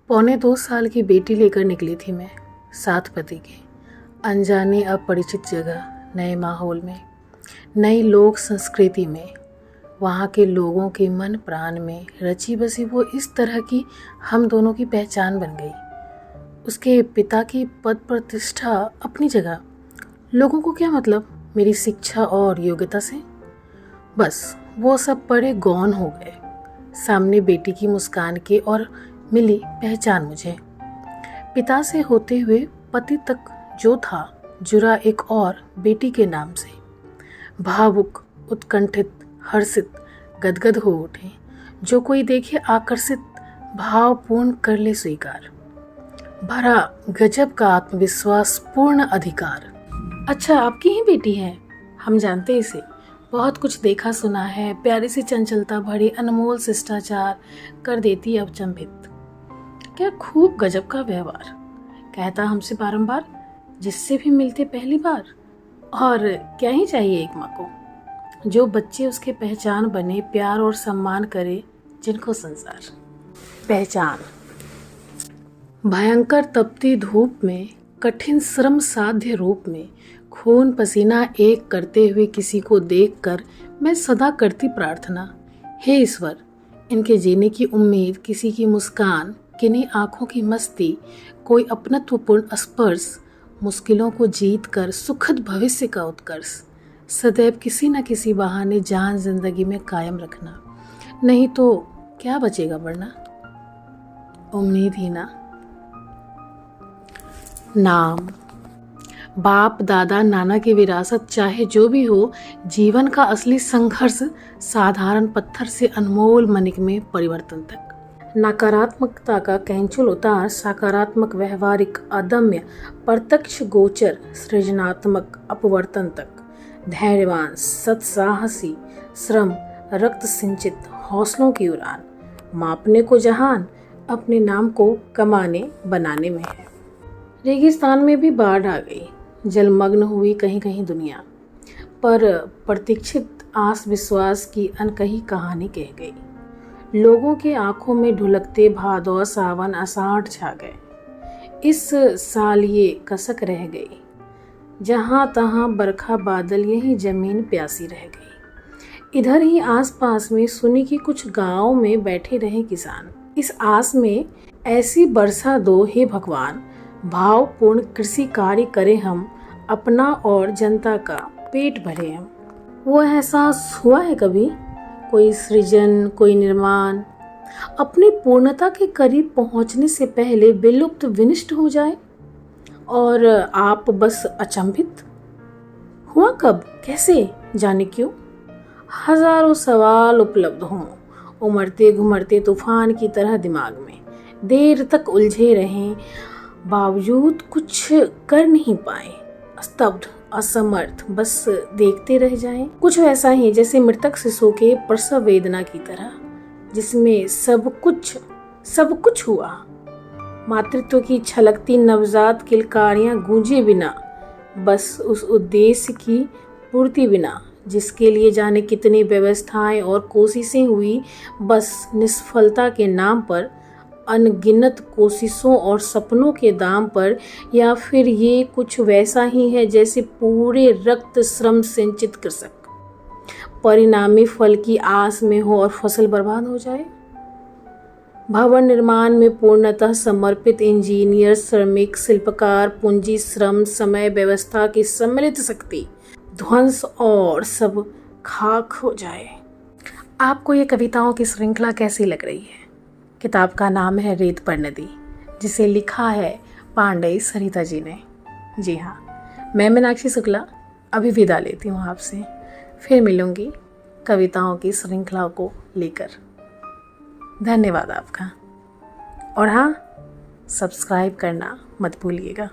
पौने 2 साल की बेटी लेकर निकली थी मैं, साथ पति के। अनजाने अपरिचित जगह, नए माहौल में, नई लोक संस्कृति में, वहाँ के लोगों के मन प्राण में रची बसी वो इस तरह की हम दोनों की पहचान बन गई। उसके पिता की पद प्रतिष्ठा अपनी जगह, लोगों को क्या मतलब मेरी शिक्षा और योग्यता से। बस वो सब बड़े गौन हो गए सामने बेटी की मुस्कान के, और मिली पहचान मुझे। पिता से होते हुए पति तक जो था जुड़ा एक और बेटी के नाम से। भावुक, उत्कंठित, हर्षित, गदगद हो उठे, जो कोई देखे आकर्षित, भावपूर्ण कर ले स्वीकार। भरा गजब का आत्मविश्वास, पूर्ण अधिकार। अच्छा, आपकी ही बेटी है? हम जानते इसे, बहुत कुछ देखा सुना है, प्यारी सी चंचलता भरी अनमोल शिष्टाचार कर देती अचंभित। क्या खूब गजब का व्यवहार, कहता हमसे बारंबार, जिससे भी मिलते पहली बार। और क्या ही चाहिए एक माँ को, जो बच्चे उसके पहचान बने, प्यार और सम्मान करे जिनको संसार। पहचान। भयंकर तपती धूप में, कठिन श्रम साध्य रूप में, खून पसीना एक करते हुए किसी को देखकर मैं सदा करती प्रार्थना, हे ईश्वर, इनके जीने की उम्मीद, किसी की मुस्कान, किन्हीं आँखों की मस्ती, कोई अपनत्वपूर्ण स्पर्श, मुश्किलों को जीत कर सुखद भविष्य का उत्कर्ष, सदैव किसी न किसी बहाने जान जिंदगी में कायम रखना। नहीं तो क्या बचेगा वरना, उम्मीद ही ना। नाम। बाप दादा नाना की विरासत चाहे जो भी हो, जीवन का असली संघर्ष साधारण पत्थर से अनमोल मणिक में परिवर्तन तक। नकारात्मकता का कैंचुल उतार सकारात्मक, व्यवहारिक, अदम्य, प्रत्यक्ष गोचर, सृजनात्मक अपवर्तन तक। धैर्यवान, सत्साहसी, श्रम, रक्त सिंचित हौसलों की उड़ान, मापने को जहान, अपने नाम को कमाने बनाने में है। रेगिस्तान में भी बाढ़ आ गई, जलमग्न हुई कहीं कहीं दुनिया, पर प्रतीक्षित आस विश्वास की अनकही कहानी कह गई। लोगों के आंखों में ढुलकते भादौ सावन आषाढ़ छा गए। इस साल ये कसक रह गई, जहां तहां बरखा बादल, यही जमीन प्यासी रह गई। इधर ही आसपास में सुनी कि कुछ गांव में बैठे रहे किसान, इस आस में ऐसी वर्षा दो हे भगवान, भावपूर्ण कृषि कार्य करें हम, अपना और जनता का पेट भरे हम। वो एहसास हुआ है कभी? कोई सृजन, कोई निर्माण अपनी पूर्णता के करीब पहुंचने से पहले विलुप्त विनष्ट हो जाए और आप बस अचंभित। हुआ कब, कैसे, जाने क्यों? हजारों सवाल उपलब्ध हों, उमड़ते घुमड़ते तूफान की तरह दिमाग में, देर तक उलझे रहें, बावजूद कुछ कर नहीं पाए, स्तब्ध, असमर्थ, बस देखते रह जाएं। कुछ वैसा ही जैसे मृतक शिशु के प्रसव वेदना की तरह, जिसमें सब कुछ हुआ, मातृत्व की छलकती नवजात किलकारियां गूंजे बिना, बस उस उद्देश्य की पूर्ति बिना, जिसके लिए जाने कितनी व्यवस्थाएं और कोशिशें हुई, बस निष्फलता के नाम पर, अनगिनत कोशिशों और सपनों के दाम पर। या फिर ये कुछ वैसा ही है जैसे पूरे रक्त श्रम सिंचित कृषक परिणामी फल की आस में हो और फसल बर्बाद हो जाए। भवन निर्माण में पूर्णतः समर्पित इंजीनियर, श्रमिक, शिल्पकार, पूंजी, श्रम, समय, व्यवस्था की सम्मिलित शक्ति ध्वंस और सब खाक हो जाए। आपको ये कविताओं की श्रृंखला कैसी लग रही है? किताब का नाम है रेत पर नदी, जिसे लिखा है पांडे सरिता जी ने। जी हाँ, मैं मीनाक्षी शुक्ला अभी विदा लेती हूँ आपसे, फिर मिलूंगी कविताओं की श्रृंखला को लेकर। धन्यवाद आपका, और हाँ, सब्सक्राइब करना मत भूलिएगा।